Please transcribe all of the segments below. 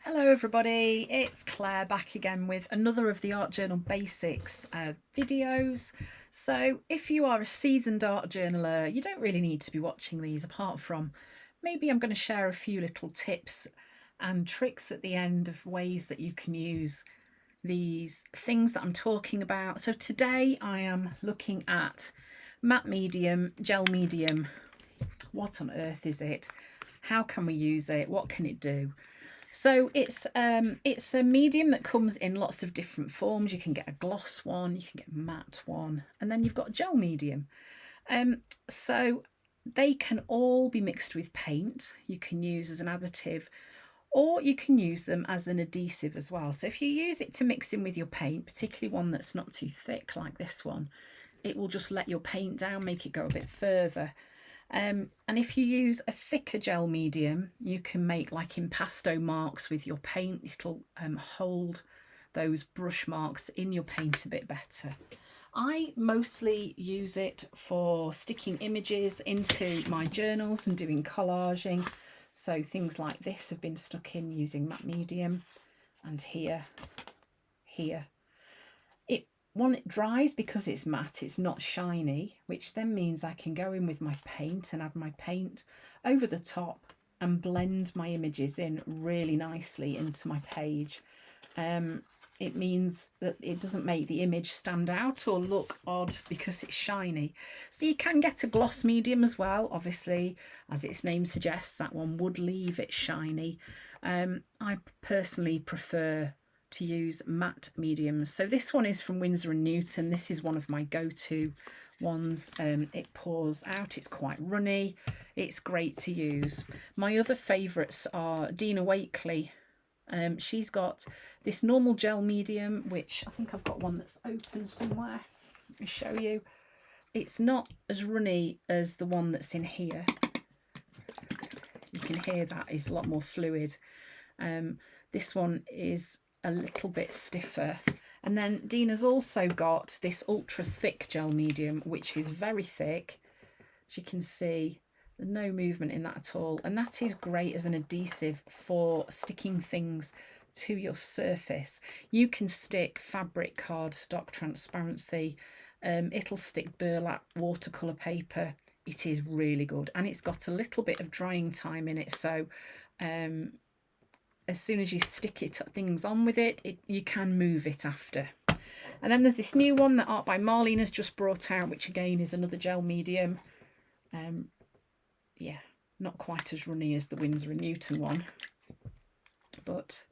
Hello everybody, it's Claire back again with another of the Art Journal Basics videos. So if you are a seasoned art journaler, you don't really need to be watching these apart from maybe I'm going to share a few little tips and tricks at the end of ways that you can use these things that I'm talking about. So today I am looking at matte medium, gel medium. What on earth is it? How can we use it? What can it do? So it's a medium that comes in lots of different forms. You can get a gloss one, you can get a matte one, and then you've got gel medium. So they can all be mixed with paint. You can use as an additive, or you can use them as an adhesive as well. So if you use it to mix in with your paint, particularly one that's not too thick like this one, it will just let your paint down, make it go a bit further. And if you use a thicker gel medium, you can make like impasto marks with your paint. It'll hold those brush marks in your paint a bit better. I mostly use it for sticking images into my journals and doing collaging. So things like this have been stuck in using matte medium, and here. When it dries, because it's matte, it's not shiny, which then means I can go in with my paint and add my paint over the top and blend my images in really nicely into my page. It means that it doesn't make the image stand out or look odd because it's shiny. So you can get a gloss medium as well. Obviously, as its name suggests, that one would leave it shiny. I personally prefer to use matte mediums. So this one is from Winsor & Newton. This is one of my go-to ones. It pours out, it's quite runny, it's great to use. My other favourites are Dina Wakley. She's got this normal gel medium, which I think I've got one that's open somewhere. Let me show you. It's not as runny as the one that's in here. You can hear that is a lot more fluid. This one is a little bit stiffer. And then Dina's also got this ultra thick gel medium, which is very thick. As you can see, there's no movement in that at all. And that is great as an adhesive for sticking things to your surface. You can stick fabric, cardstock, transparency. It'll stick burlap, watercolour paper. It is really good. And it's got a little bit of drying time in it. So as soon as you stick things on with it, you can move it after. And then there's this new one that Art by Marlene has just brought out, which again is another gel medium. Yeah, not quite as runny as the Winsor & Newton one, but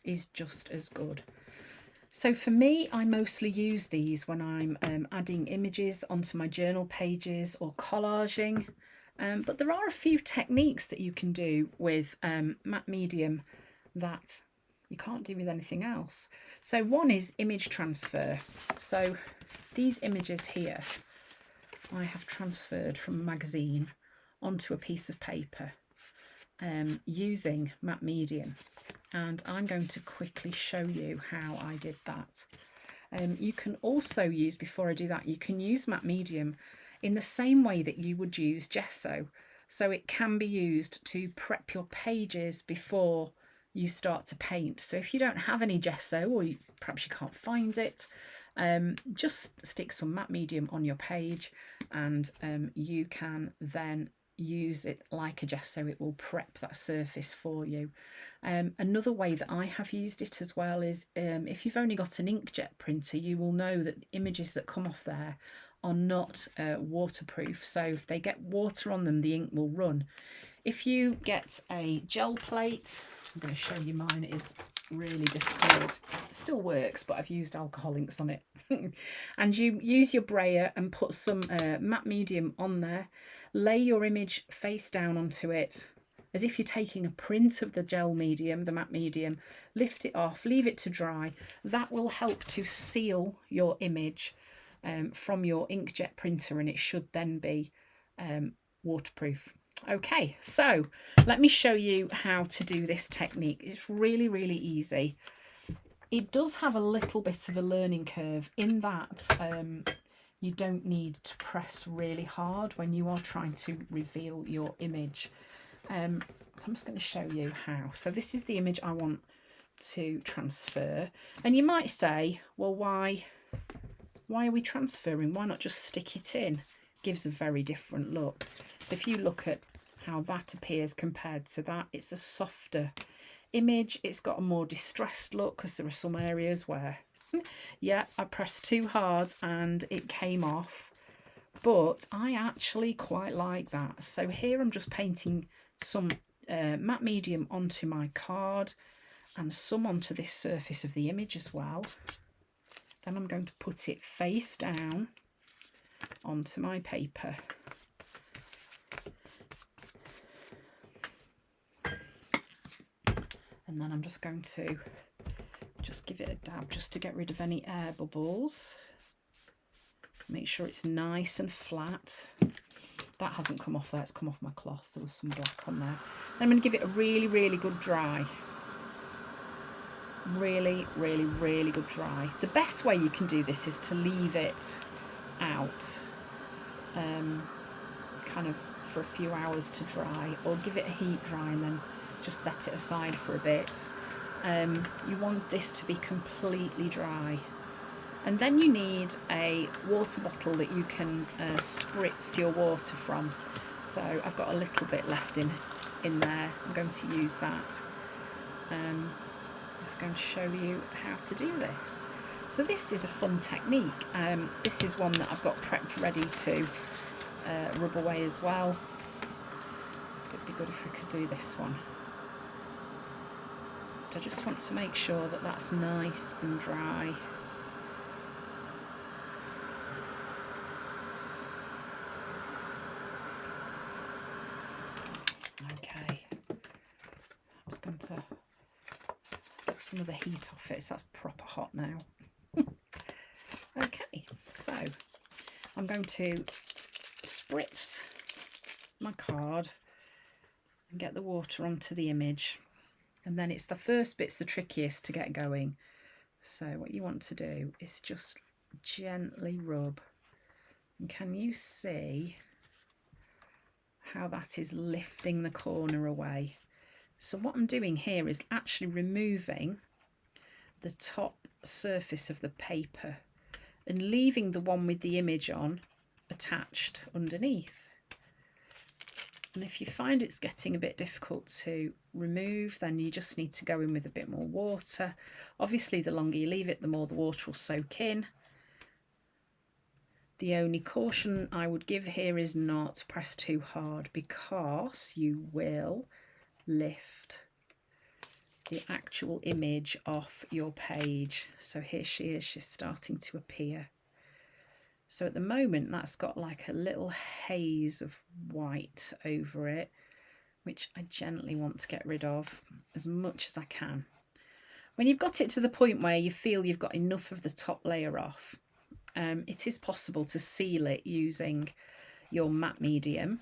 is just as good. So for me, I mostly use these when I'm adding images onto my journal pages or collaging. But there are a few techniques that you can do with matte medium that you can't do with anything else. So one is image transfer. So these images here I have transferred from a magazine onto a piece of paper using matte medium, and I'm going to quickly show you how I did that. You can also use, before I do that, you can use matte medium in the same way that you would use gesso. So it can be used to prep your pages before you start to paint. So if you don't have any gesso, or perhaps you can't find it, just stick some matte medium on your page, and you can then use it like a gesso. It will prep that surface for you. Another way that I have used it as well is if you've only got an inkjet printer, you will know that the images that come off there are not waterproof. So if they get water on them, the ink will run. If you get a gel plate, I'm going to show you mine, it is really discoloured. It still works, but I've used alcohol inks on it. And you use your brayer and put some matte medium on there. Lay your image face down onto it, as if you're taking a print of the gel medium, the matte medium. Lift it off, leave it to dry. That will help to seal your image from your inkjet printer, and it should then be waterproof. Okay, so let me show you how to do this technique. It's really, really easy. It does have a little bit of a learning curve in that you don't need to press really hard when you are trying to reveal your image. So I'm just going to show you how. So this is the image I want to transfer. And you might say, well, why are we transferring? Why not just stick it in? Gives a very different look. So if you look at how that appears compared to that, it's a softer image. It's got a more distressed look because there are some areas where, yeah, I pressed too hard and it came off. But I actually quite like that. So here I'm just painting some matte medium onto my card and some onto this surface of the image as well. Then I'm going to put it face down onto my paper. And then I'm just going to just give it a dab just to get rid of any air bubbles. Make sure it's nice and flat. That hasn't come off there, it's come off my cloth. There was some black on there. I'm going to give it a really, really good dry. Really, really, really good dry. The best way you can do this is to leave it out kind of for a few hours to dry, or give it a heat dry and then just set it aside for a bit. You want this to be completely dry. And then you need a water bottle that you can spritz your water from. So I've got a little bit left in there. I'm going to use that. Just going to show you how to do this. So this is a fun technique. This is one that I've got prepped ready to rub away as well. It'd be good if I could do this one. But I just want to make sure that that's nice and dry. Okay, I'm just going to get some of the heat off it, so that's proper hot now. Okay, so I'm going to spritz my card and get the water onto the image, and then it's the first bit's the trickiest to get going. So what you want to do is just gently rub, and can you see how that is lifting the corner away? So what I'm doing here is actually removing the top surface of the paper and leaving the one with the image on attached underneath. And if you find it's getting a bit difficult to remove, then you just need to go in with a bit more water. Obviously, the longer you leave it, the more the water will soak in. The only caution I would give here is not to press too hard, because you will lift the actual image off your page. So here she is, she's starting to appear. So at the moment that's got like a little haze of white over it, which I gently want to get rid of as much as I can. When you've got it to the point where you feel you've got enough of the top layer off, it is possible to seal it using your matte medium.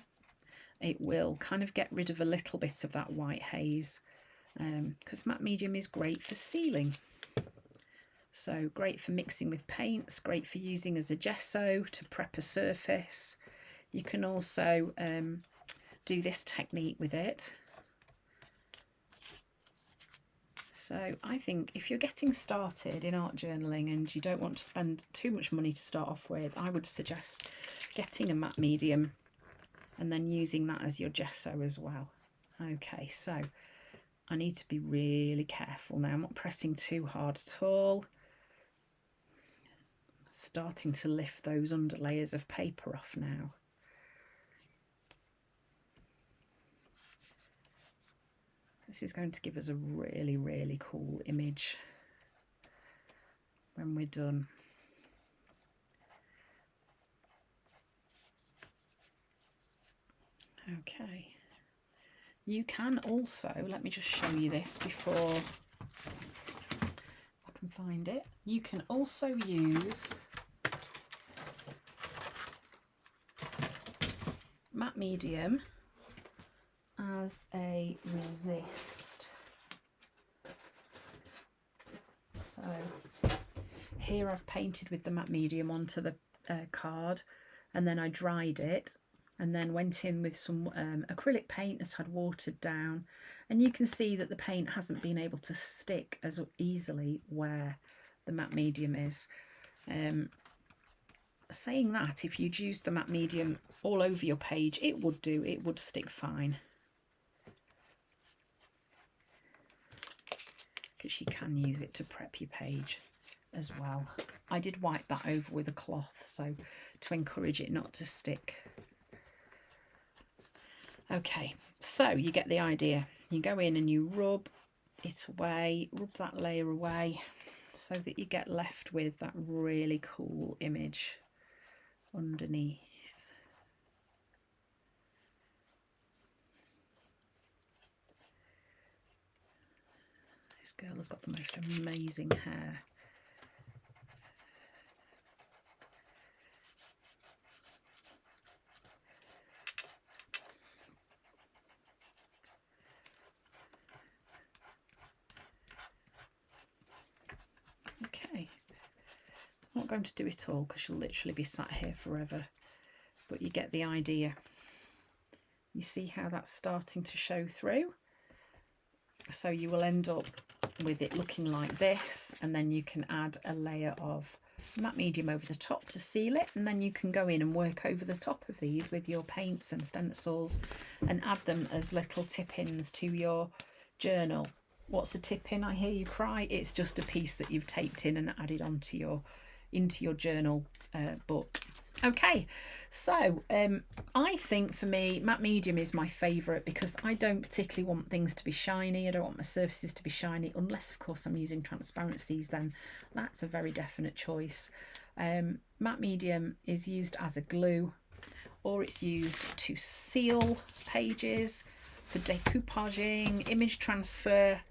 It will kind of get rid of a little bit of that white haze, because matte medium is great for sealing. So great for mixing with paints, great for using as a gesso to prep a surface. You can also do this technique with it. So I think if you're getting started in art journaling and you don't want to spend too much money to start off with, I would suggest getting a matte medium and then using that as your gesso as well. Okay, so I need to be really careful now. I'm not pressing too hard at all. Starting to lift those under layers of paper off now. This is going to give us a really, really cool image when we're done. Okay. You can also, let me just show you this before I can find it. You can also use matte medium as a resist. So here I've painted with the matte medium onto the card, and then I dried it, and then went in with some acrylic paint that I'd watered down, and you can see that the paint hasn't been able to stick as easily where the matte medium is. Saying that, if you'd used the matte medium all over your page, it would do, it would stick fine, because you can use it to prep your page as well. I did wipe that over with a cloth, so to encourage it not to stick. Okay, so you get the idea. You go in and you rub it away, rub that layer away, so that you get left with that really cool image underneath. This girl has got the most amazing hair. Okay, I'm not going to do it all because you'll literally be sat here forever, but you get the idea. You see how that's starting to show through? So you will end up with it looking like this, and then you can add a layer of matte medium over the top to seal it, and then you can go in and work over the top of these with your paints and stencils and add them as little tip-ins to your journal. What's a tip-in, I hear you cry? It's just a piece that you've taped in and added onto your journal book. Okay, so I think for me matte medium is my favourite because I don't particularly want things to be shiny. I don't want my surfaces to be shiny, unless of course I'm using transparencies, then that's a very definite choice. Matte medium is used as a glue, or it's used to seal pages, for decoupaging, image transfer,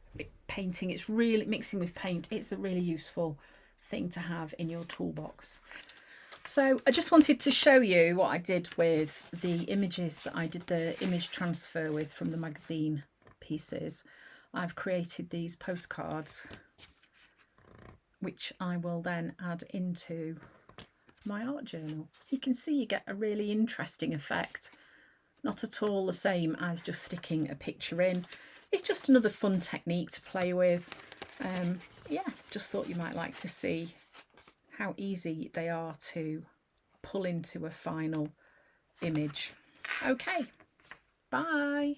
painting. It's really, mixing with paint, it's a really useful thing to have in your toolbox. So I just wanted to show you what I did with the images that I did the image transfer with from the magazine pieces. I've created these postcards, which I will then add into my art journal. So you can see you get a really interesting effect. Not at all the same as just sticking a picture in. It's just another fun technique to play with. Yeah, just thought you might like to see how easy they are to pull into a final image. Okay, bye.